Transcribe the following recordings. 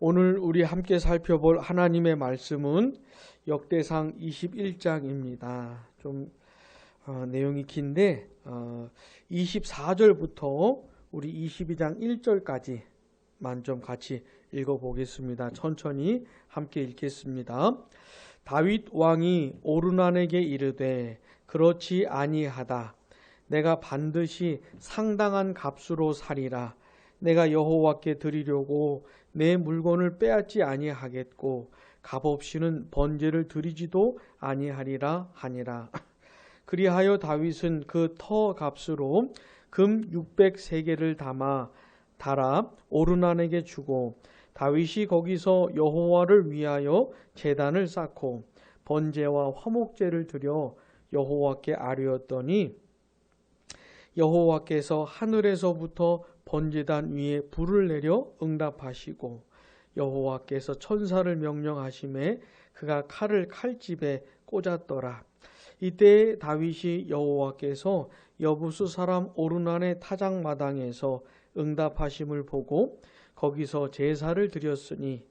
오늘 우리 함께 살펴볼 하나님의 말씀은 역대상 21장입니다. 좀 내용이 긴데 24절부터 우리 22장 1절까지만 좀 같이 읽어보겠습니다. 천천히 함께 읽겠습니다. 다윗 왕이 오르난에게 이르되 그렇지 아니하다. 내가 반드시 상당한 값으로 사리라. 내가 여호와께 드리려고 내 물건을 빼앗지 아니하겠고 값없이는 번제를 드리지도 아니하리라 하니라. 그리하여 다윗은 그 터 값으로 금 600세겔을 달아 오르난에게 주고 다윗이 거기서 여호와를 위하여 제단을 쌓고 번제와 화목제를 드려 여호와께 아뢰었더니 여호와께서 하늘에서부터 번제단 위에 불을 내려 응답하시고 여호와께서 천사를 명령하심에 그가 칼을 칼집에 꽂았더라. 이때 다윗이 여호와께서 여부수 사람 오르난의 타작마당에서 응답하심을 보고 거기서 제사를 드렸으니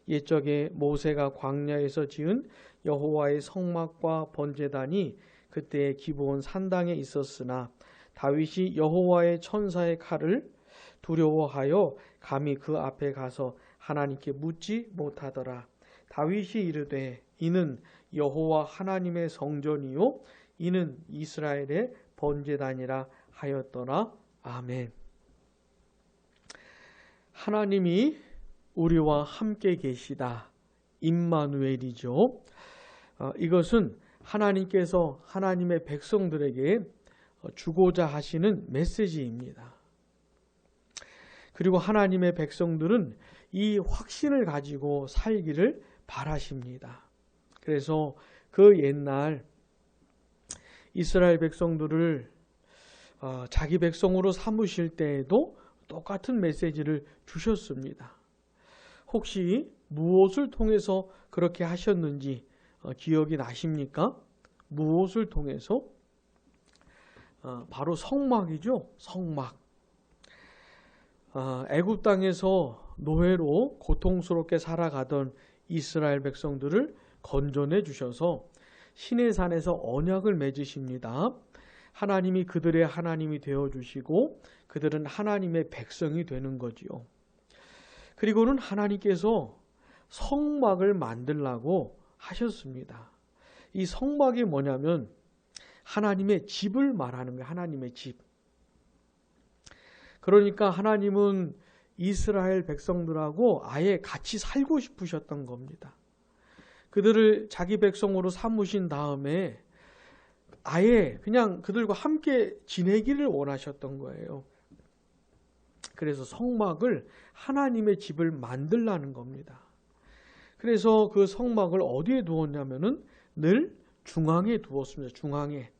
옛적에 모세가 광야에서 지은 여호와의 성막과 번제단이 그때의 기브온 산당에 있었으나 다윗이 여호와의 천사의 칼을 두려워하여 감히 그 앞에 가서 하나님께 묻지 못하더라. 다윗이 이르되 이는 여호와 하나님의 성전이요 이는 이스라엘의 번제단이라 하였더라. 아멘. 하나님이 우리와 함께 계시다. 임마누엘이죠. 이것은 하나님께서 하나님의 백성들에게 주고자 하시는 메시지입니다. 그리고 하나님의 백성들은 이 확신을 가지고 살기를 바라십니다. 그래서 그 옛날 이스라엘 백성들을 자기 백성으로 삼으실 때에도 똑같은 메시지를 주셨습니다. 혹시 무엇을 통해서 그렇게 하셨는지 기억이 나십니까? 무엇을 통해서? 바로 성막이죠. 성막. 애굽 땅에서 노예로 고통스럽게 살아가던 이스라엘 백성들을 건져내 주셔서 시내산에서 언약을 맺으십니다. 하나님이 그들의 하나님이 되어주시고 그들은 하나님의 백성이 되는 거지요. 그리고는 하나님께서 성막을 만들라고 하셨습니다. 이 성막이 뭐냐면 하나님의 집을 말하는 거예요. 하나님의 집. 그러니까 하나님은 이스라엘 백성들하고 아예 같이 살고 싶으셨던 겁니다. 그들을 자기 백성으로 삼으신 다음에 아예 그냥 그들과 함께 지내기를 원하셨던 거예요. 그래서 성막을 하나님의 집을 만들라는 겁니다. 그래서 그 성막을 어디에 두었냐면은 늘 중앙에 두었습니다. 중앙에.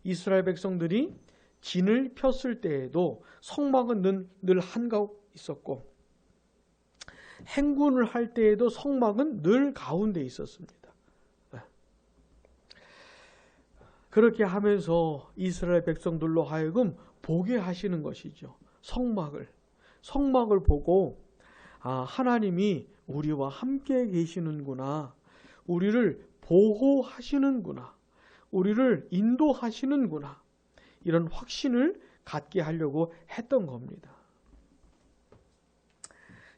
이스라엘 백성들이 진을 폈을 때에도 성막은 늘 한가운데 있었고 행군을 할 때에도 성막은 늘 가운데 있었습니다. 그렇게 하면서 이스라엘 백성들로 하여금 보게 하시는 것이죠. 성막을 보고 하나님이 우리와 함께 계시는구나. 우리를 보호하시는구나. 우리를 인도하시는구나. 이런 확신을 갖게 하려고 했던 겁니다.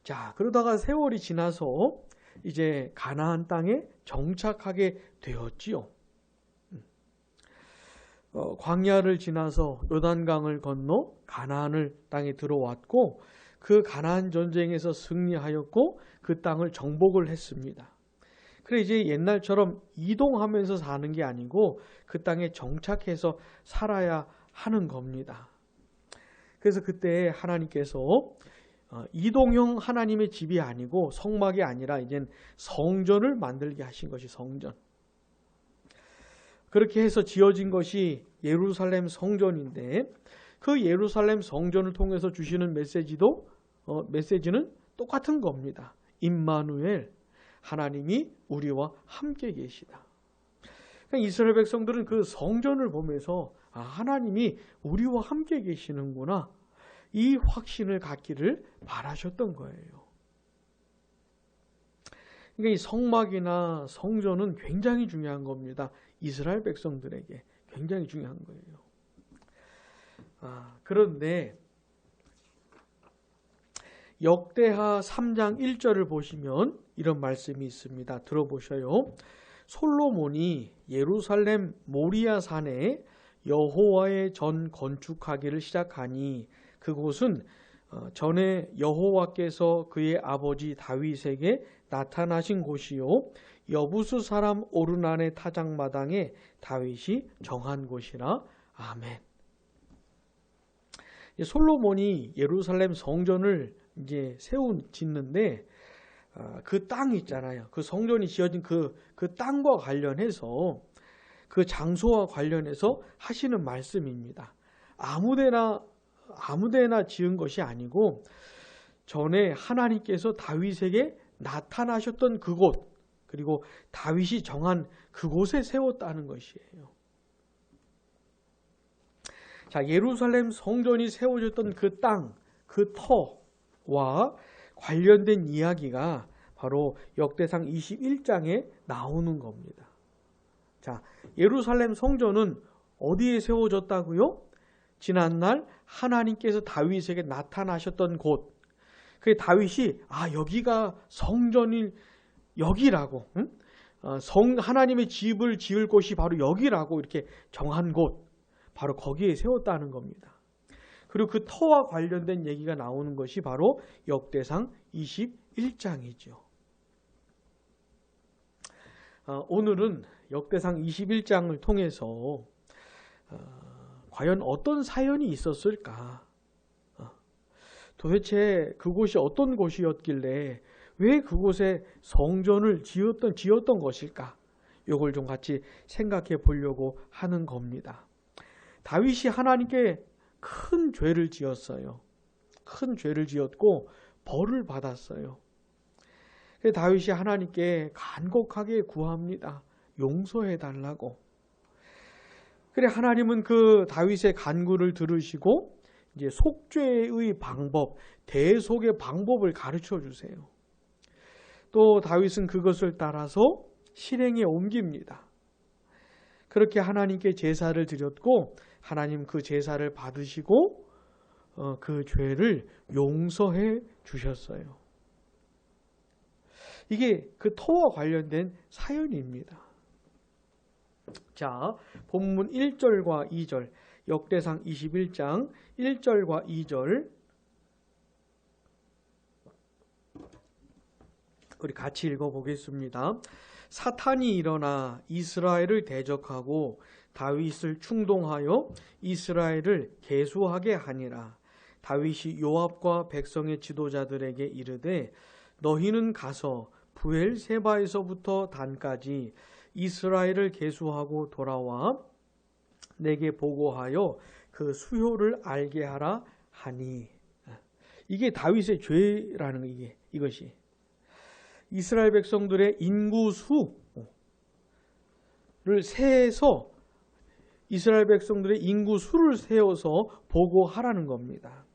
자, 그러다가 세월이 지나서 이제 가나안 땅에 정착하게 되었지요. 광야를 지나서 요단강을 건너 가나안 땅에 들어왔고 그 가나안 전쟁에서 승리하였고 그 땅을 정복을 했습니다. 그래 이제 옛날처럼 이동하면서 사는 게 아니고 그 땅에 정착해서 살아야 하는 겁니다. 그래서 그때 하나님께서 이동형 하나님의 집이 아니고 성막이 아니라 이젠 성전을 만들게 하신 것이 성전. 그렇게 해서 지어진 것이 예루살렘 성전인데 그 예루살렘 성전을 통해서 주시는 메시지는 똑같은 겁니다. 임마누엘, 하나님이 우리와 함께 계시다. 그러니까 이스라엘 백성들은 그 성전을 보면서 하나님이 우리와 함께 계시는구나. 이 확신을 갖기를 바라셨던 거예요. 그러니까 이 성막이나 성전은 굉장히 중요한 겁니다. 이스라엘 백성들에게 굉장히 중요한 거예요. 그런데 역대하 3장 1절을 보시면 이런 말씀이 있습니다. 들어보셔요. 솔로몬이 예루살렘 모리아 산에 여호와의 전 건축하기를 시작하니 그곳은 전에 여호와께서 그의 아버지 다윗에게 나타나신 곳이요 여부수 사람 오르난의 타작마당에 다윗이 정한 곳이라. 아멘. 솔로몬이 예루살렘 성전을 이제 짓는데 그 땅 있잖아요. 그 성전이 지어진 그 땅과 관련해서 그 장소와 관련해서 하시는 말씀입니다. 아무데나 지은 것이 아니고 전에 하나님께서 다윗에게 나타나셨던 그곳, 그리고 다윗이 정한 그곳에 세웠다는 것이에요. 자, 예루살렘 성전이 세워졌던 그 땅, 그 터와 관련된 이야기가 바로 역대상 21장에 나오는 겁니다. 자, 예루살렘 성전은 어디에 세워졌다고요? 지난날 하나님께서 다윗에게 나타나셨던 곳. 그 다윗이 여기가 성전일 여기라고, 하나님의 집을 지을 곳이 바로 여기라고 이렇게 정한 곳, 바로 거기에 세웠다는 겁니다. 그리고 그 터와 관련된 얘기가 나오는 것이 바로 역대상 21장이죠. 오늘은 역대상 21장을 통해서 과연 어떤 사연이 있었을까? 도대체 그곳이 어떤 곳이었길래 왜 그곳에 성전을 지었던 것일까? 이걸 좀 같이 생각해 보려고 하는 겁니다. 다윗이 하나님께 큰 죄를 지었어요. 큰 죄를 지었고 벌을 받았어요. 다윗이 하나님께 간곡하게 구합니다. 용서해 달라고. 그래 하나님은 그 다윗의 간구를 들으시고 이제 속죄의 방법, 대속의 방법을 가르쳐 주세요. 또 다윗은 그것을 따라서 실행에 옮깁니다. 그렇게 하나님께 제사를 드렸고 하나님 그 제사를 받으시고 그 죄를 용서해 주셨어요. 이게 그 터와 관련된 사연입니다. 자, 본문 1절과 2절, 역대상 21장 1절과 2절 우리 같이 읽어보겠습니다. 사탄이 일어나 이스라엘을 대적하고 다윗을 충동하여 이스라엘을 계수하게 하니라. 다윗이 요압과 백성의 지도자들에게 이르되 너희는 가서 브엘세바에서부터 단까지 이스라엘을 계수하고 돌아와 내게 보고하여 그 수효를 알게 하라 하니. 이게 다윗의 죄라는 이것이 이스라엘 백성들의 인구수를 세서 이스라엘 백성들의 인구수를 세워서 보고하라는 겁니다.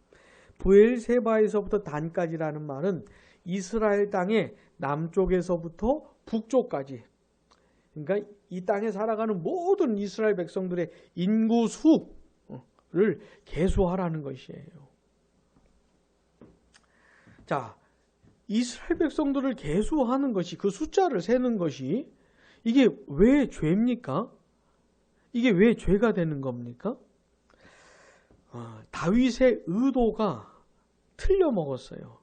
브엘세바에서부터 단까지라는 말은 이스라엘 땅의 남쪽에서부터 북쪽까지, 그러니까 이 땅에 살아가는 모든 이스라엘 백성들의 인구수를 계수하라는 것이에요. 자, 이스라엘 백성들을 계수하는 것이, 그 숫자를 세는 것이 이게 왜 죄입니까? 이게 왜 죄가 되는 겁니까? 다윗의 의도가 틀려 먹었어요.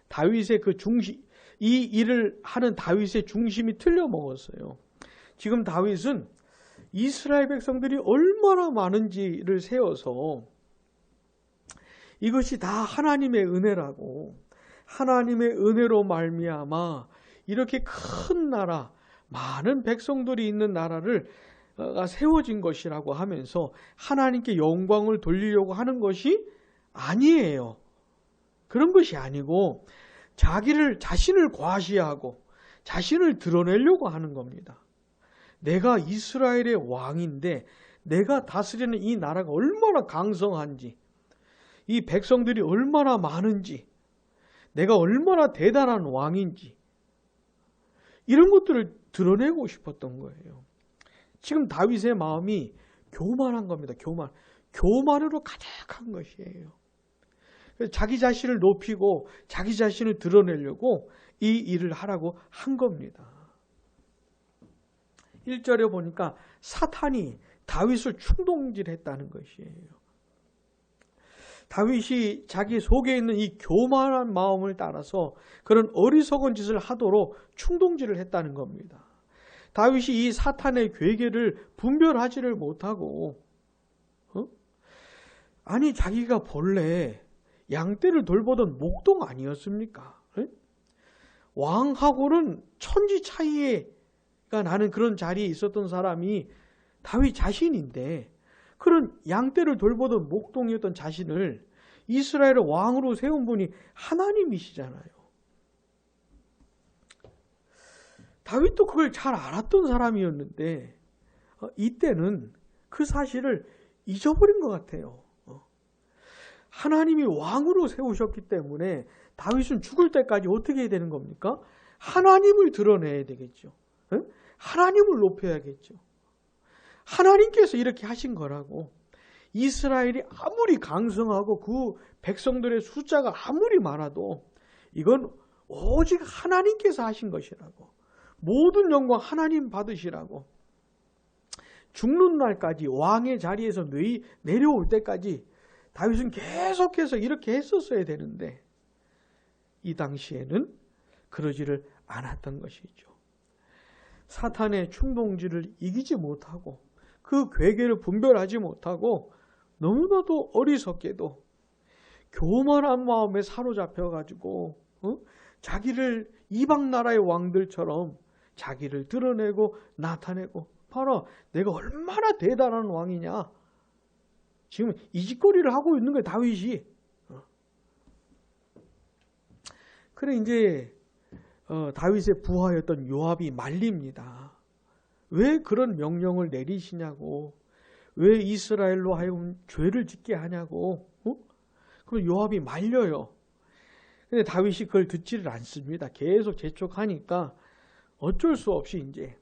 다윗의 그 중심, 이 일을 하는 다윗의 중심이 틀려 먹었어요. 지금 다윗은 이스라엘 백성들이 얼마나 많은지를 세워서 이것이 다 하나님의 은혜라고, 하나님의 은혜로 말미암아 이렇게 큰 나라, 많은 백성들이 있는 나라를 세워진 것이라고 하면서 하나님께 영광을 돌리려고 하는 것이 아니에요. 그런 것이 아니고 자신을 과시하고 자신을 드러내려고 하는 겁니다. 내가 이스라엘의 왕인데 내가 다스리는 이 나라가 얼마나 강성한지, 이 백성들이 얼마나 많은지, 내가 얼마나 대단한 왕인지, 이런 것들을 드러내고 싶었던 거예요. 지금 다윗의 마음이 교만한 겁니다. 교만으로 가득한 것이에요. 자기 자신을 높이고 자기 자신을 드러내려고 이 일을 하라고 한 겁니다. 1절에 보니까 사탄이 다윗을 충동질했다는 것이에요. 다윗이 자기 속에 있는 이 교만한 마음을 따라서 그런 어리석은 짓을 하도록 충동질을 했다는 겁니다. 다윗이 이 사탄의 괴계를 분별하지를 못하고 아니 자기가 본래 양떼를 돌보던 목동 아니었습니까? 왕하고는 천지 차이가 나는 그런 자리에 있었던 사람이 다윗 자신인데 그런 양떼를 돌보던 목동이었던 자신을 이스라엘의 왕으로 세운 분이 하나님이시잖아요. 다윗도 그걸 잘 알았던 사람이었는데 이때는 그 사실을 잊어버린 것 같아요. 하나님이 왕으로 세우셨기 때문에 다윗은 죽을 때까지 어떻게 해야 되는 겁니까? 하나님을 드러내야 되겠죠. 하나님을 높여야겠죠. 하나님께서 이렇게 하신 거라고. 이스라엘이 아무리 강성하고 그 백성들의 숫자가 아무리 많아도 이건 오직 하나님께서 하신 것이라고. 모든 영광 하나님 받으시라고. 죽는 날까지 왕의 자리에서 내려올 때까지 다윗은 계속해서 이렇게 했었어야 되는데 이 당시에는 그러지를 않았던 것이죠. 사탄의 충동질을 이기지 못하고 그 괴계를 분별하지 못하고 너무나도 어리석게도 교만한 마음에 사로잡혀가지고 자기를 이방 나라의 왕들처럼 자기를 드러내고 나타내고 봐라 내가 얼마나 대단한 왕이냐. 지금 이 짓거리를 하고 있는 거예요. 다윗이. 그래 이제 다윗의 부하였던 요압이 말립니다. 왜 그런 명령을 내리시냐고. 왜 이스라엘로 하여금 죄를 짓게 하냐고. 그럼 요압이 말려요. 근데 다윗이 그걸 듣지를 않습니다. 계속 재촉하니까 어쩔 수 없이 이제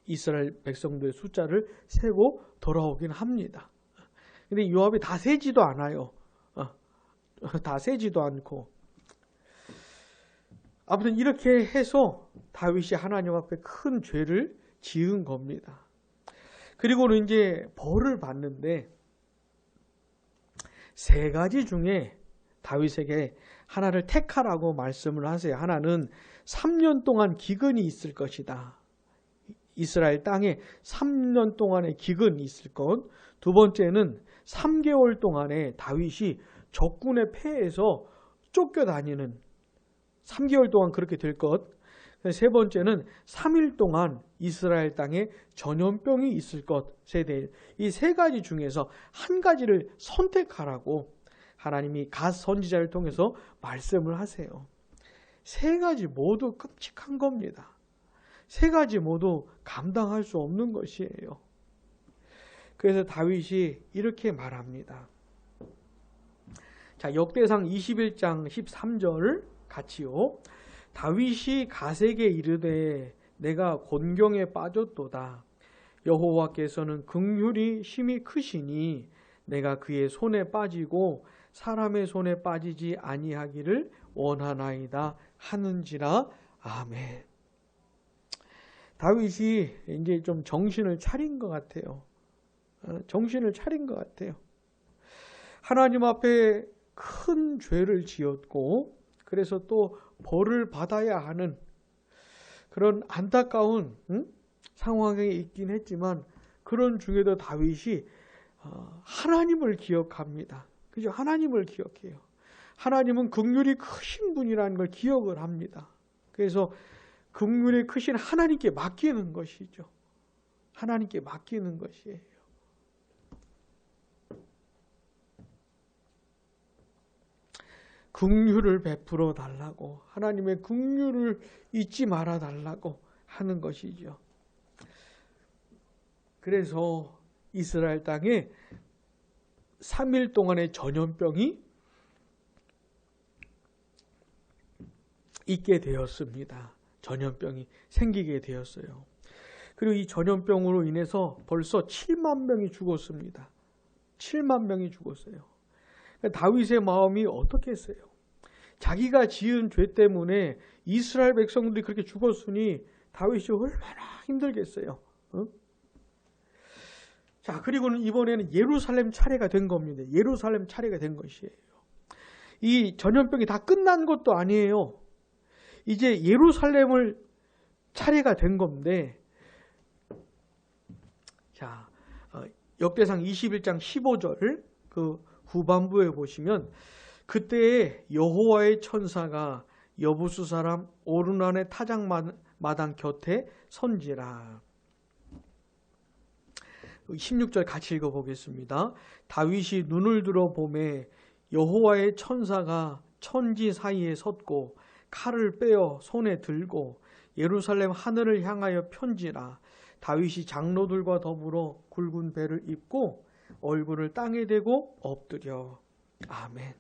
이스라엘 백성들의 숫자를 세고 돌아오긴 합니다. 근데 요압이 다 세지도 않아요. 다 세지도 않고. 아무튼 이렇게 해서 다윗이 하나님 앞에 큰 죄를 지은 겁니다. 그리고는 이제 벌을 받는데 세 가지 중에 다윗에게 하나를 택하라고 말씀을 하세요. 하나는 3년 동안 기근이 있을 것이다. 이스라엘 땅에 3년 동안의 기근이 있을 것. 두 번째는 3개월 동안에 다윗이 적군의 패에서 쫓겨다니는 3개월 동안 그렇게 될 것. 세 번째는 3일 동안 이스라엘 땅에 전염병이 있을 것. 이 세 가지 중에서 한 가지를 선택하라고 하나님이 갓 선지자를 통해서 말씀을 하세요. 세 가지 모두 끔찍한 겁니다. 세 가지 모두 감당할 수 없는 것이에요. 그래서 다윗이 이렇게 말합니다. 자, 역대상 21장 13절 같이요. 다윗이 갓에게 이르되 내가 곤경에 빠졌도다. 여호와께서는 긍휼이 심히 크시니 내가 그의 손에 빠지고 사람의 손에 빠지지 아니하기를 원하나이다 하는지라. 아멘. 다윗이 이제 좀 정신을 차린 것 같아요. 정신을 차린 것 같아요. 하나님 앞에 큰 죄를 지었고 그래서 또 벌을 받아야 하는 그런 안타까운 상황에 있긴 했지만 그런 중에도 다윗이 하나님을 기억합니다. 그죠? 하나님을 기억해요. 하나님은 긍휼이 크신 분이라는 걸 기억을 합니다. 그래서 긍휼이 크신 하나님께 맡기는 것이죠. 하나님께 맡기는 것이에요. 긍휼을 베풀어 달라고, 하나님의 긍휼을 잊지 말아 달라고 하는 것이죠. 그래서 이스라엘 땅에 3일 동안의 전염병이 있게 되었습니다. 전염병이 생기게 되었어요. 그리고 이 전염병으로 인해서 벌써 7만 명이 죽었습니다. 7만 명이 죽었어요. 다윗의 마음이 어떻겠어요? 자기가 지은 죄 때문에 이스라엘 백성들이 그렇게 죽었으니 다윗이 얼마나 힘들겠어요. 자, 그리고는 이번에는 예루살렘 차례가 된 겁니다. 예루살렘 차례가 된 것이에요. 이 전염병이 다 끝난 것도 아니에요. 이제 예루살렘을 차례가 된 건데, 자, 역대상 21장 15절 그 후반부에 보시면 그때에 여호와의 천사가 여부수 사람 오르난의 타작마당 곁에 선지라. 16절 같이 읽어보겠습니다. 다윗이 눈을 들어 보매 여호와의 천사가 천지 사이에 섰고 칼을 빼어 손에 들고 예루살렘 하늘을 향하여 편지라. 다윗이 장로들과 더불어 굵은 배를 입고 얼굴을 땅에 대고 엎드려. 아멘.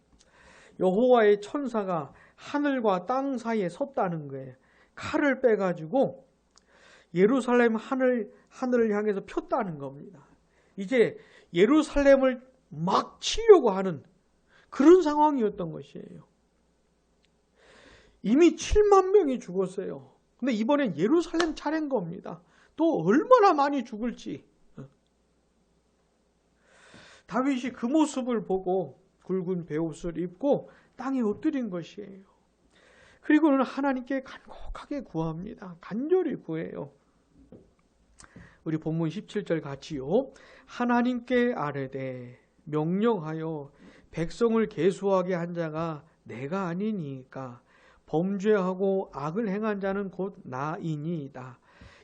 여호와의 천사가 하늘과 땅 사이에 섰다는 거예요. 칼을 빼가지고 예루살렘 하늘을 향해서 폈다는 겁니다. 이제 예루살렘을 막 치려고 하는 그런 상황이었던 것이에요. 이미 7만 명이 죽었어요. 근데 이번엔 예루살렘 차례인 겁니다. 또 얼마나 많이 죽을지. 다윗이 그 모습을 보고 굵은 베옷을 입고 땅에 엎드린 것이에요. 그리고는 하나님께 간곡하게 구합니다. 간절히 구해요. 우리 본문 17절 같이요. 하나님께 아뢰되 명령하여 백성을 계수하게 한 자가 내가 아니니까 범죄하고 악을 행한 자는 곧 나이니이다.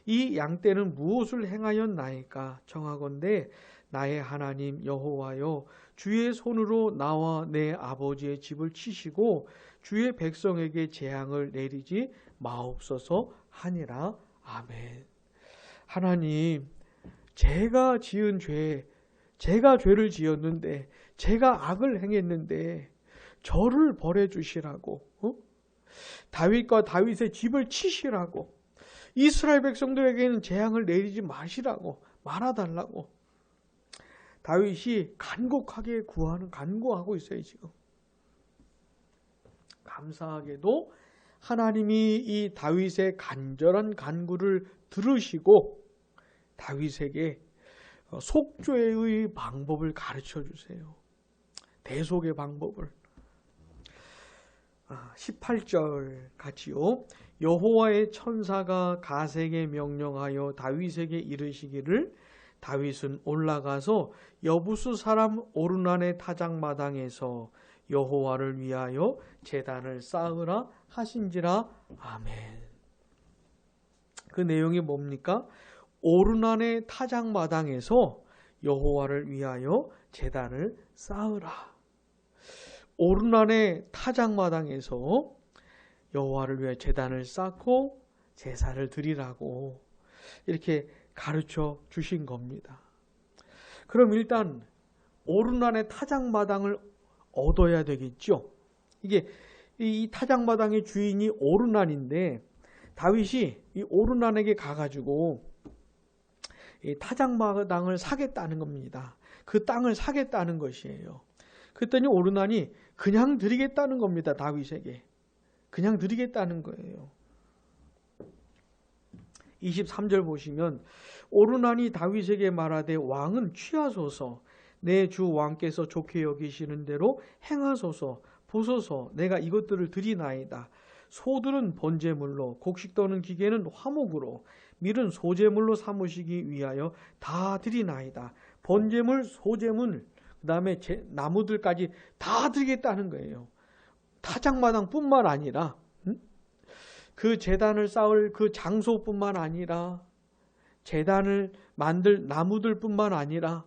이 양떼는 무엇을 행하였나이까? 청하건대 나의 하나님 여호와여 주의 손으로 나와 내 아버지의 집을 치시고 주의 백성에게 재앙을 내리지 마옵소서 하니라. 아멘. 하나님, 제가 지은 죄, 제가 죄를 지었는데, 제가 악을 행했는데 저를 벌해 주시라고, 다윗과 다윗의 집을 치시라고, 이스라엘 백성들에게는 재앙을 내리지 마시라고 말아달라고 다윗이 간곡하게 간구하고 있어요. 지금 감사하게도 하나님이 이 다윗의 간절한 간구를 들으시고 다윗에게 속죄의 방법을 가르쳐 주세요. 대속의 방법을. 18절 같이요. 여호와의 천사가 갓에게 명령하여 다윗에게 이르시기를 다윗은 올라가서 여부수 사람 오르난의 타작마당에서 여호와를 위하여 제단을 쌓으라 하신지라. 아멘. 그 내용이 뭡니까? 오르난의 타작마당에서 여호와를 위하여 제단을 쌓으라. 오르난의 타작마당에서 여호와를 위해 제단을 쌓고 제사를 드리라고 이렇게 가르쳐 주신 겁니다. 그럼 일단 오르난의 타작마당을 얻어야 되겠죠. 이게 이 타작마당의 주인이 오르난인데 다윗이 이 오르난에게 가가지고 이 타작마당을 사겠다는 겁니다. 그 땅을 사겠다는 것이에요. 그랬더니 오르난이 그냥 드리겠다는 겁니다. 다윗에게. 그냥 드리겠다는 거예요. 23절 보시면 오르난이 다윗에게 말하되 왕은 취하소서 내 주 왕께서 좋게 여기시는 대로 행하소서 보소서 내가 이것들을 드리나이다. 소들은 번제물로 곡식 떠는 기계는 화목으로 밀은 소제물로 삼으시기 위하여 다 드리나이다. 번제물, 소제물, 그 다음에 나무들까지 다 드리겠다는 거예요. 타작마당뿐만 아니라 그 제단을 쌓을 그 장소뿐만 아니라 제단을 만들 나무들뿐만 아니라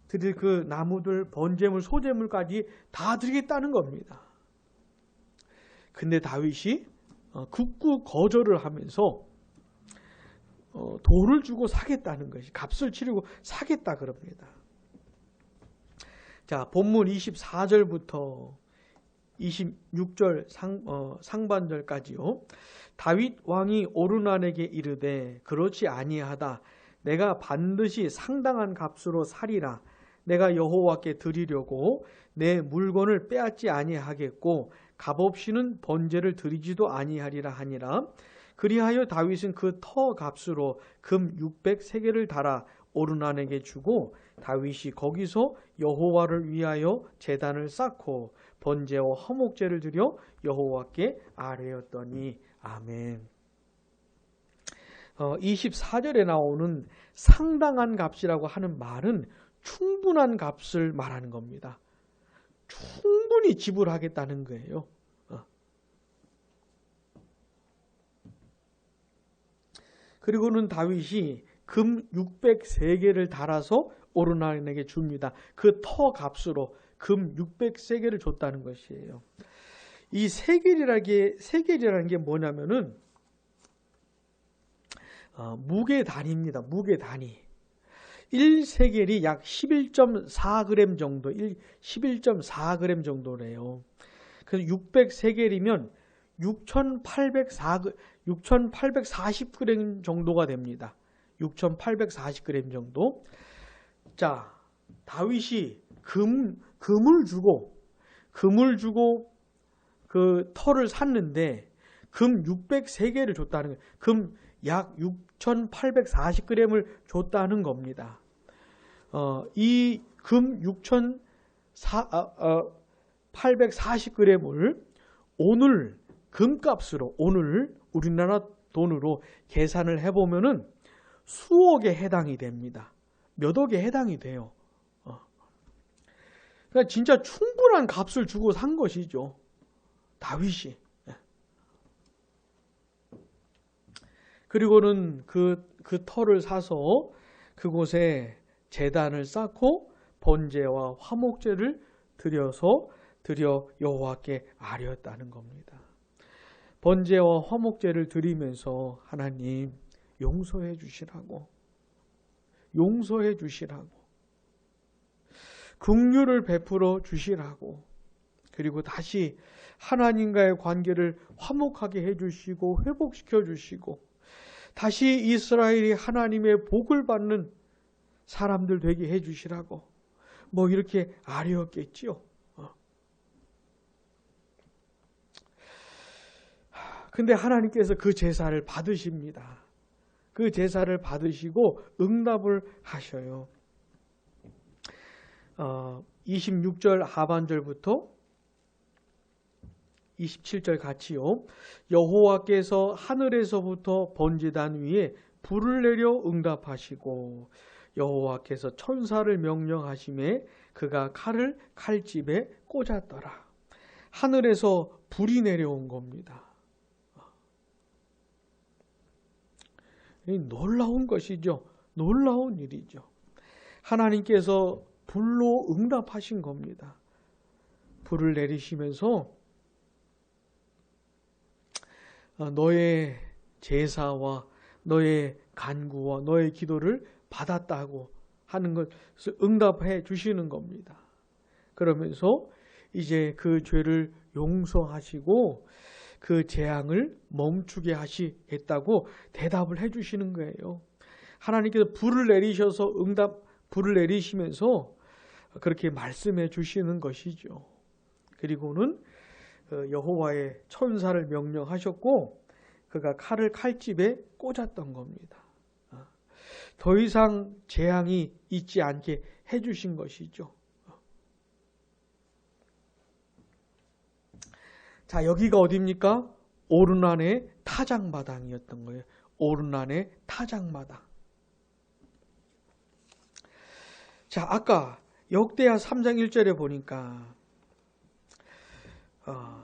드릴 그 나무들, 번제물, 소제물까지 다 드리겠다는 겁니다. 근데 다윗이 극구 거절을 하면서 돈을 주고 사겠다는 것이 값을 치르고 사겠다 그럽니다. 자, 본문 24절부터 26절 상반절까지요. 다윗 왕이 오르난에게 이르되 그렇지 아니하다. 내가 반드시 상당한 값으로 사리라. 내가 여호와께 드리려고 내 물건을 빼앗지 아니하겠고 값없이는 번제를 드리지도 아니하리라 하니라. 그리하여 다윗은 그 터 값으로 금 600세겔을 달아 오르난에게 주고 다윗이 거기서 여호와를 위하여 제단을 쌓고 번제와 화목제를 드려 여호와께 아뢰었더니 아멘. 24절에 나오는 상당한 값이라고 하는 말은 충분한 값을 말하는 겁니다. 충분히 지불하겠다는 거예요. 그리고는 다윗이 금 600세겔을 달아서 오르난에게 줍니다. 그 터 값으로 금 600세겔을 줬다는 것이에요. 이 세겔이라는 게 뭐냐면은 무게 단위입니다. 무게 단위. 1세겔이 약 11.4g 정도, 11.4g 정도래요. 그래서 600세겔이면 6,840g 정도가 됩니다. 6,840g 정도. 자, 다윗이 금을 주고 그 터를 샀는데 금 600세겔을 줬다는 거예요. 금 약 6,840g을 줬다는 겁니다. 이 금 6,840g을 오늘 금값으로 오늘 우리나라 돈으로 계산을 해보면은 수억에 해당이 됩니다. 몇 억에 해당이 돼요. 그러니까 진짜 충분한 값을 주고 산 것이죠. 다윗이. 그리고는 그 터를 사서 그곳에 제단을 쌓고 번제와 화목제를 드려 여호와께 아뢰었다는 겁니다. 번제와 화목제를 드리면서 하나님 용서해 주시라고 긍휼을 베풀어 주시라고 그리고 다시 하나님과의 관계를 화목하게 해주시고 회복시켜 주시고 다시 이스라엘이 하나님의 복을 받는 사람들 되게 해주시라고 뭐 이렇게 아뢰었겠지요. 근데 하나님께서 그 제사를 받으십니다. 그 제사를 받으시고 응답을 하셔요. 26절 하반절부터 27절 같이요. 여호와께서 하늘에서부터 번제단 위에 불을 내려 응답하시고 여호와께서 천사를 명령하심에 그가 칼을 칼집에 꽂았더라. 하늘에서 불이 내려온 겁니다. 놀라운 것이죠. 놀라운 일이죠. 하나님께서 불로 응답하신 겁니다. 불을 내리시면서 너의 제사와 너의 간구와 너의 기도를 받았다고 하는 것을 응답해 주시는 겁니다. 그러면서 이제 그 죄를 용서하시고 그 재앙을 멈추게 하시겠다고 대답을 해 주시는 거예요. 하나님께서 불을 내리시면서 그렇게 말씀해 주시는 것이죠. 그리고는 여호와의 천사를 명령하셨고 그가 칼을 칼집에 꽂았던 겁니다. 더 이상 재앙이 있지 않게 해주신 것이죠. 자, 여기가 어디입니까? 오르난의 타작마당이었던 거예요. 오르난의 타작마당. 자, 아까 역대하 3장 1절에 보니까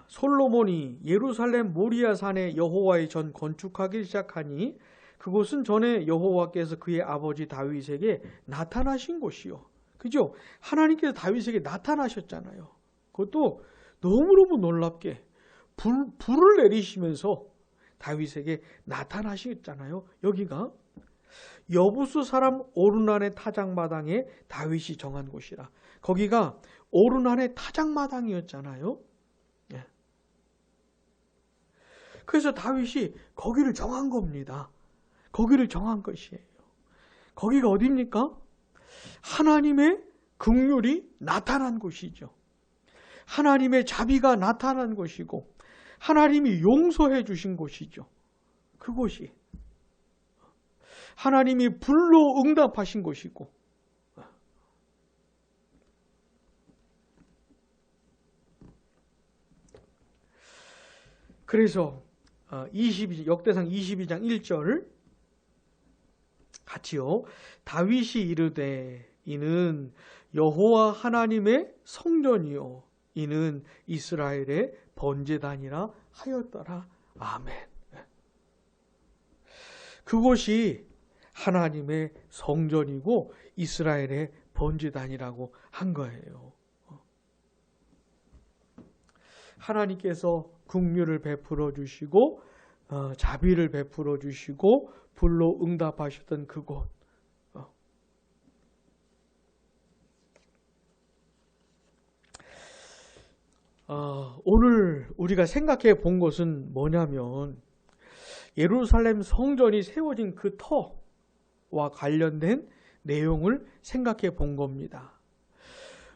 솔로몬이 예루살렘 모리아산에 여호와의 전 건축하기 시작하니 그곳은 전에 여호와께서 그의 아버지 다윗에게 나타나신 곳이요. 그죠? 하나님께서 다윗에게 나타나셨잖아요. 그것도 너무너무 놀랍게 불을 내리시면서 다윗에게 나타나셨잖아요. 여기가 여부수 사람 오르난의 타작마당에 다윗이 정한 곳이라. 거기가 오르난의 타작마당이었잖아요. 그래서 다윗이 거기를 정한 겁니다. 거기를 정한 것이에요. 거기가 어디입니까? 하나님의 긍휼이 나타난 곳이죠. 하나님의 자비가 나타난 곳이고 하나님이 용서해 주신 곳이죠. 그곳이 하나님이 불로 응답하신 곳이고 그래서 역대상 22장 1절 같이요. 다윗이 이르되 이는 여호와 하나님의 성전이요 이는 이스라엘의 번제단이라 하였더라. 아멘. 그곳이 하나님의 성전이고 이스라엘의 번제단이라고 한 거예요. 하나님께서 긍휼을 베풀어 주시고 자비를 베풀어 주시고 불로 응답하셨던 그곳. 오늘 우리가 생각해 본 것은 뭐냐면 예루살렘 성전이 세워진 그 터와 관련된 내용을 생각해 본 겁니다.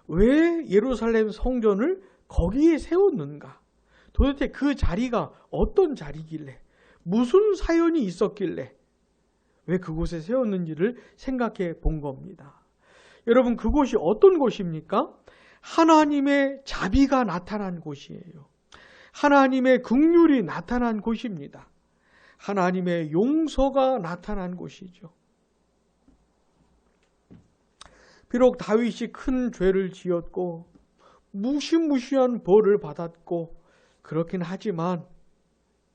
왜 예루살렘 성전을 거기에 세웠는가? 도대체 그 자리가 어떤 자리길래, 무슨 사연이 있었길래 왜 그곳에 세웠는지를 생각해 본 겁니다. 여러분, 그곳이 어떤 곳입니까? 하나님의 자비가 나타난 곳이에요. 하나님의 긍휼이 나타난 곳입니다. 하나님의 용서가 나타난 곳이죠. 비록 다윗이 큰 죄를 지었고 무시무시한 벌을 받았고 그렇긴 하지만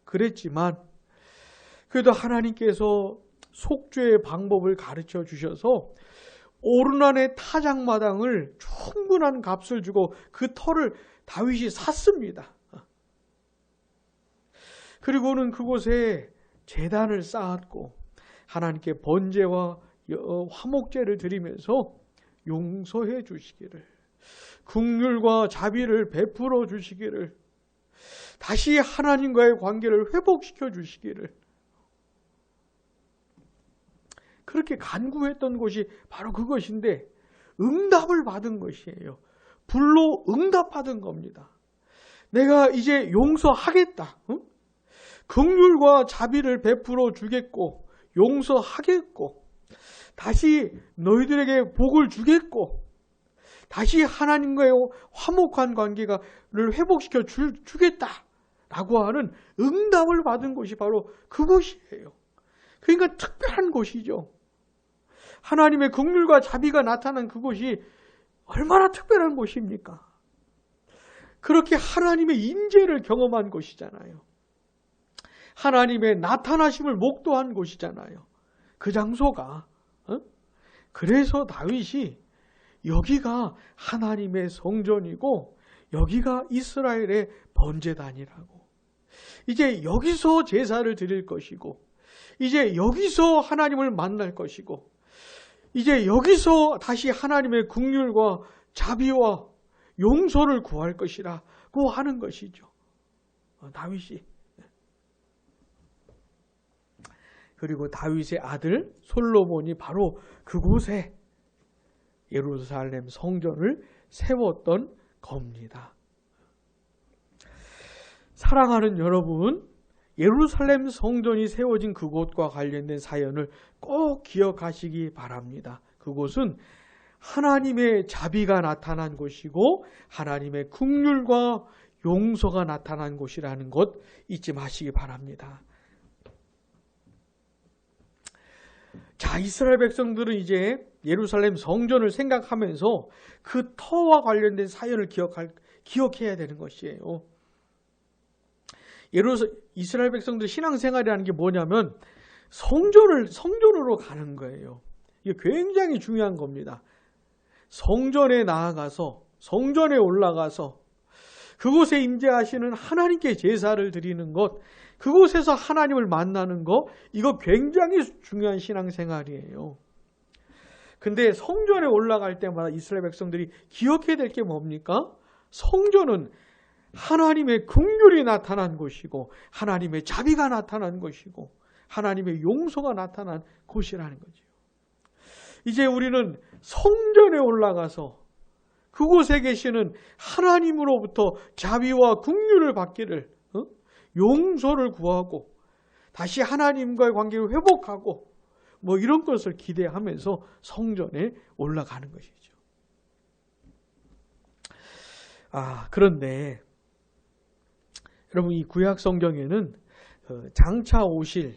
그랬지만 그래도 하나님께서 속죄의 방법을 가르쳐 주셔서 오르난의 타작마당을 충분한 값을 주고 그 터를 다윗이 샀습니다. 그리고는 그곳에 제단을 쌓았고 하나님께 번제와 화목제를 드리면서 용서해 주시기를, 긍휼과 자비를 베풀어 주시기를, 다시 하나님과의 관계를 회복시켜 주시기를 그렇게 간구했던 곳이 바로 그것인데 응답을 받은 것이에요. 불로 응답받은 겁니다. 내가 이제 용서하겠다. 응? 긍휼과 자비를 베풀어 주겠고 용서하겠고 다시 너희들에게 복을 주겠고 다시 하나님과의 화목한 관계를 회복시켜 주겠다라고 하는 응답을 받은 곳이 바로 그곳이에요. 그러니까 특별한 곳이죠. 하나님의 긍휼과 자비가 나타난 그곳이 얼마나 특별한 곳입니까? 그렇게 하나님의 임재를 경험한 곳이잖아요. 하나님의 나타나심을 목도한 곳이잖아요. 그 장소가. 그래서 다윗이 여기가 하나님의 성전이고 여기가 이스라엘의 번제단이라고. 이제 여기서 제사를 드릴 것이고 이제 여기서 하나님을 만날 것이고 이제 여기서 다시 하나님의 긍휼과 자비와 용서를 구할 것이라고 하는 것이죠. 다윗이. 그리고 다윗의 아들 솔로몬이 바로 그곳에 예루살렘 성전을 세웠던 겁니다. 사랑하는 여러분, 예루살렘 성전이 세워진 그곳과 관련된 사연을 꼭 기억하시기 바랍니다. 그곳은 하나님의 자비가 나타난 곳이고 하나님의 긍휼과 용서가 나타난 곳이라는 것 잊지 마시기 바랍니다. 자, 이스라엘 백성들은 이제 예루살렘 성전을 생각하면서 그 터와 관련된 사연을 기억해야 되는 것이에요. 이스라엘 백성들 신앙생활이라는 게 뭐냐면 성전으로 가는 거예요. 이게 굉장히 중요한 겁니다. 성전에 나아가서 성전에 올라가서 그곳에 임재하시는 하나님께 제사를 드리는 것, 그곳에서 하나님을 만나는 것, 이거 굉장히 중요한 신앙생활이에요. 근데 성전에 올라갈 때마다 이스라엘 백성들이 기억해야 될 게 뭡니까? 성전은 하나님의 긍휼이 나타난 곳이고 하나님의 자비가 나타난 곳이고 하나님의 용서가 나타난 곳이라는 거죠. 이제 우리는 성전에 올라가서 그곳에 계시는 하나님으로부터 자비와 긍휼을 받기를, 용서를 구하고 다시 하나님과의 관계를 회복하고 이런 것을 기대하면서 성전에 올라가는 것이죠. 그런데 여러분, 이 구약 성경에는 장차 오실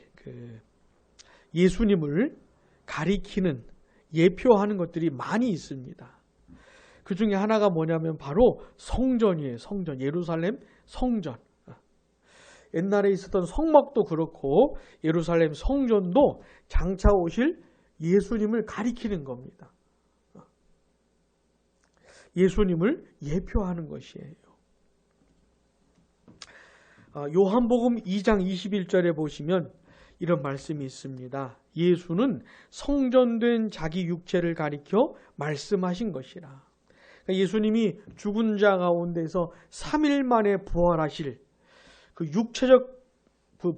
예수님을 가리키는 예표하는 것들이 많이 있습니다. 그 중에 하나가 뭐냐면 바로 성전이에요. 성전, 예루살렘 성전. 옛날에 있었던 성막도 그렇고 예루살렘 성전도 장차 오실 예수님을 가리키는 겁니다. 예수님을 예표하는 것이에요. 요한복음 2장 21절에 보시면 이런 말씀이 있습니다. 예수는 성전된 자기 육체를 가리켜 말씀하신 것이라. 예수님이 죽은 자 가운데서 3일 만에 부활하실 그 육체적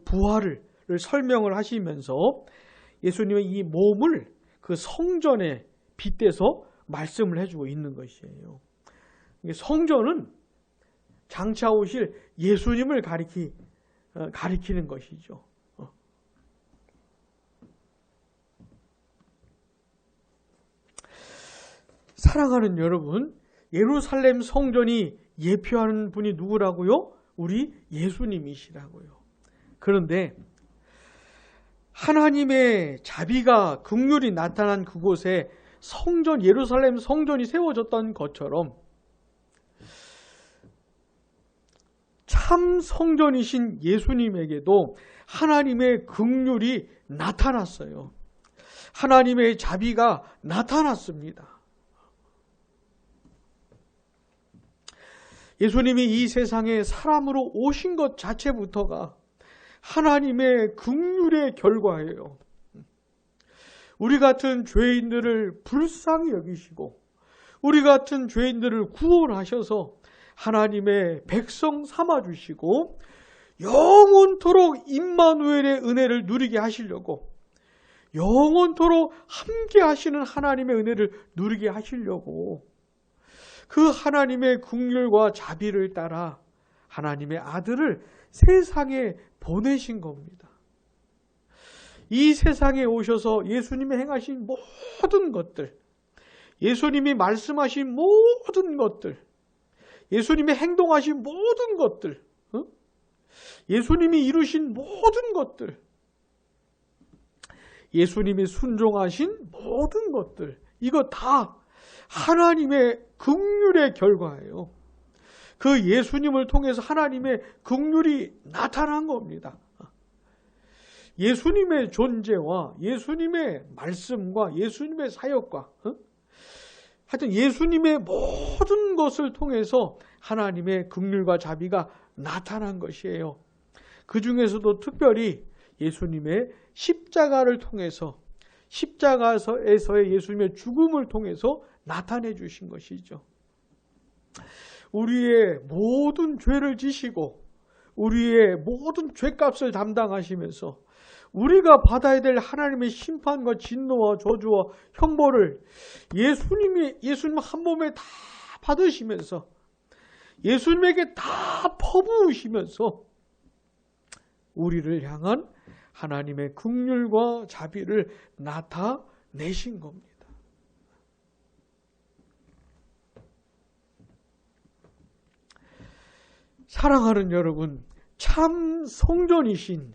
부활을 설명을 하시면서 예수님의 이 몸을 그 성전에 빗대서 말씀을 해주고 있는 것이에요. 성전은 장차 오실 예수님을 가리키는 것이죠. 사랑하는 여러분, 예루살렘 성전이 예표하는 분이 누구라고요? 우리 예수님이시라고요. 그런데 하나님의 자비가 긍휼이 나타난 그곳에 성전, 예루살렘 성전이 세워졌던 것처럼 참 성전이신 예수님에게도 하나님의 긍휼이 나타났어요. 하나님의 자비가 나타났습니다. 예수님이 이 세상에 사람으로 오신 것 자체부터가 하나님의 긍휼의 결과예요. 우리 같은 죄인들을 불쌍히 여기시고 우리 같은 죄인들을 구원하셔서 하나님의 백성 삼아주시고 영원토록 임마누엘의 은혜를 누리게 하시려고, 영원토록 함께 하시는 하나님의 은혜를 누리게 하시려고 그 하나님의 긍휼과 자비를 따라 하나님의 아들을 세상에 보내신 겁니다. 이 세상에 오셔서 예수님이 행하신 모든 것들, 예수님이 말씀하신 모든 것들, 예수님이 행동하신 모든 것들, 예수님이 이루신 모든 것들, 예수님이 순종하신 모든 것들, 이거 다 하나님의 긍휼의 결과예요. 그 예수님을 통해서 하나님의 긍휼이 나타난 겁니다. 예수님의 존재와 예수님의 말씀과 예수님의 사역과 하여튼 예수님의 모든 것을 통해서 하나님의 긍휼과 자비가 나타난 것이에요. 그 중에서도 특별히 예수님의 십자가를 통해서, 십자가에서의 예수님의 죽음을 통해서 나타내 주신 것이죠. 우리의 모든 죄를 지시고 우리의 모든 죄값을 담당하시면서 우리가 받아야 될 하나님의 심판과 진노와 저주와 형벌을 예수님 한 몸에 다 받으시면서 예수님에게 다 퍼부으시면서 우리를 향한 하나님의 긍휼과 자비를 나타내신 겁니다. 사랑하는 여러분, 참 성전이신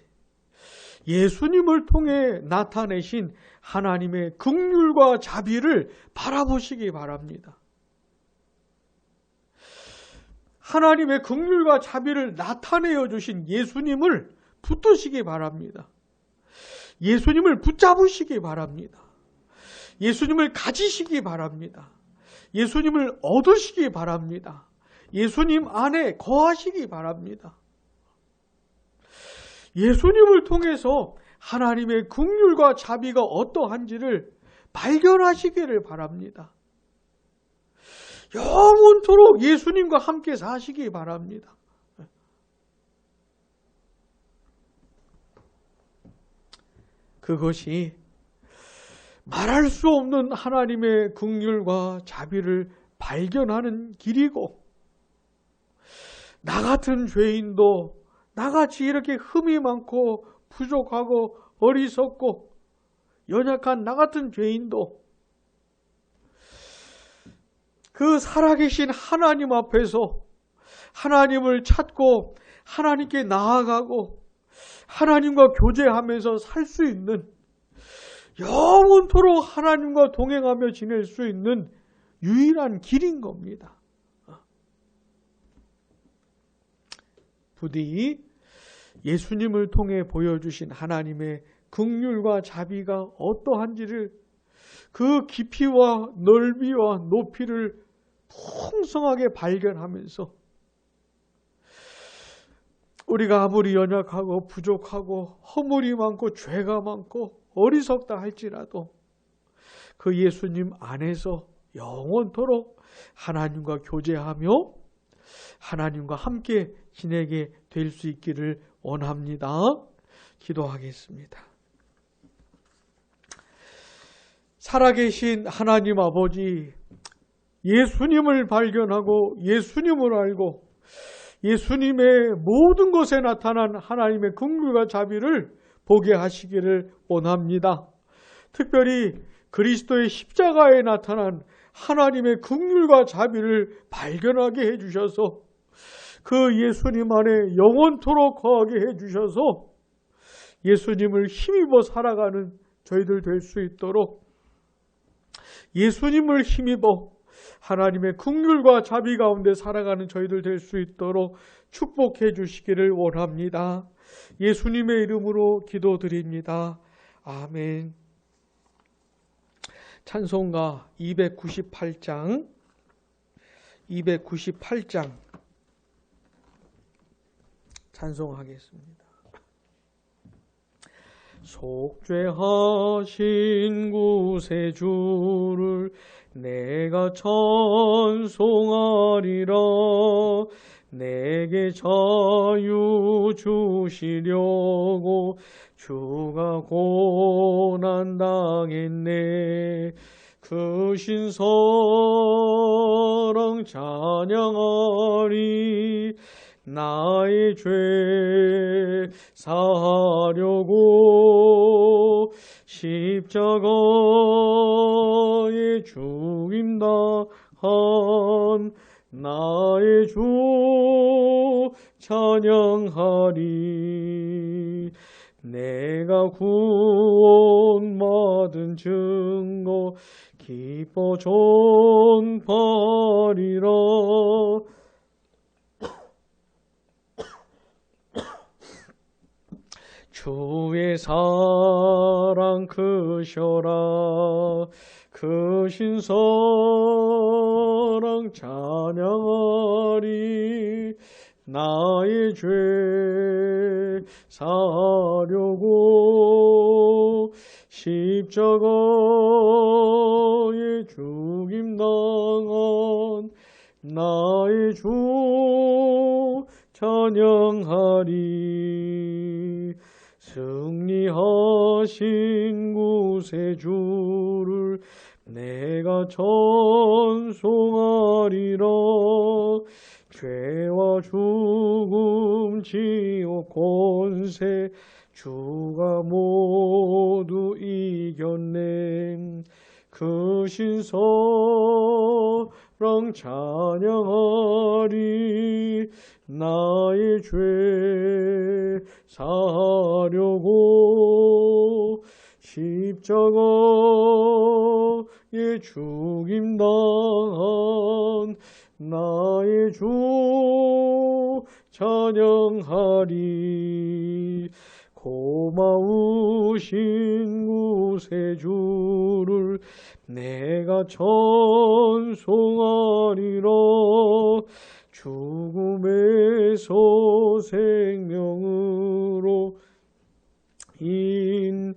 예수님을 통해 나타내신 하나님의 긍휼과 자비를 바라보시기 바랍니다. 하나님의 긍휼과 자비를 나타내어 주신 예수님을 붙드시기 바랍니다. 예수님을 붙잡으시기 바랍니다. 예수님을 가지시기 바랍니다. 예수님을 얻으시기 바랍니다. 예수님 안에 거하시기 바랍니다. 예수님을 통해서 하나님의 긍휼과 자비가 어떠한지를 발견하시기를 바랍니다. 영원토록 예수님과 함께 사시기 바랍니다. 그것이 말할 수 없는 하나님의 긍휼과 자비를 발견하는 길이고, 나 같은 죄인도 나같이 이렇게 흠이 많고 부족하고 어리석고 연약한 나 같은 죄인도 그 살아계신 하나님 앞에서 하나님을 찾고 하나님께 나아가고 하나님과 교제하면서 살 수 있는, 영원토록 하나님과 동행하며 지낼 수 있는 유일한 길인 겁니다. 부디 예수님을 통해 보여주신 하나님의 긍휼과 자비가 어떠한지를, 그 깊이와 넓이와 높이를 풍성하게 발견하면서 우리가 아무리 연약하고 부족하고 허물이 많고 죄가 많고 어리석다 할지라도 그 예수님 안에서 영원토록 하나님과 교제하며 하나님과 함께 지내게 될 수 있기를 원합니다. 기도하겠습니다. 살아계신 하나님 아버지, 예수님을 발견하고 예수님을 알고 예수님의 모든 것에 나타난 하나님의 긍휼과 자비를 보게 하시기를 원합니다. 특별히 그리스도의 십자가에 나타난 하나님의 긍휼과 자비를 발견하게 해주셔서 그 예수님 안에 영원토록 거하게 해주셔서 예수님을 힘입어 살아가는 저희들 될 수 있도록, 예수님을 힘입어 하나님의 긍휼과 자비 가운데 살아가는 저희들 될 수 있도록 축복해 주시기를 원합니다. 예수님의 이름으로 기도드립니다. 아멘. 찬송가 298장 찬송하겠습니다. 속죄하신 구세주를 내가 찬송하리라. 내게 자유 주시려고 주가 고난 당했네. 그 신사랑 찬양하리. 나의 죄 사하려고 십자가에 죽임 당한 나의 주 찬양하리. 내가 구원받은 증거 기뻐 전파리라. 주의 사랑 크셔라. 크신 사랑 찬양하리. 나의 죄 사려고 십자가에 죽임 당한 나의 주 찬양하리. 승리하신 구세주를 내가 찬송하리라. 죄와 죽음 지옥 권세 주가 모두 이겼네. 그 신사랑 찬양하리. 나의 죄 사려고 십자가에 죽임 당한 나의 주 찬양하리. 고마우신 구세주를 내가 찬송하리라. 죽음에서 생명으로 인도하신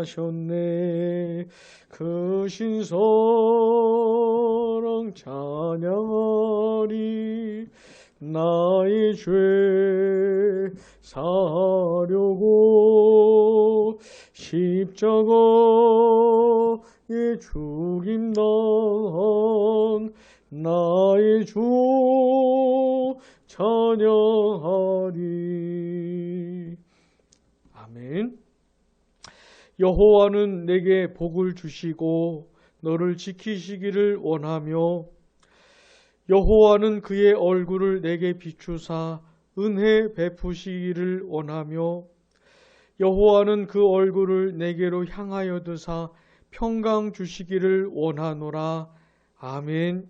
인도하셨네. 그 신성랑 찬양하리. 나의 죄 사하려고 십자가에 죽임당한 나의 주 찬양하리. 아멘. 여호와는 내게 복을 주시고 너를 지키시기를 원하며 여호와는 그의 얼굴을 내게 비추사 은혜 베푸시기를 원하며 여호와는 그 얼굴을 내게로 향하여 드사 평강 주시기를 원하노라. 아멘.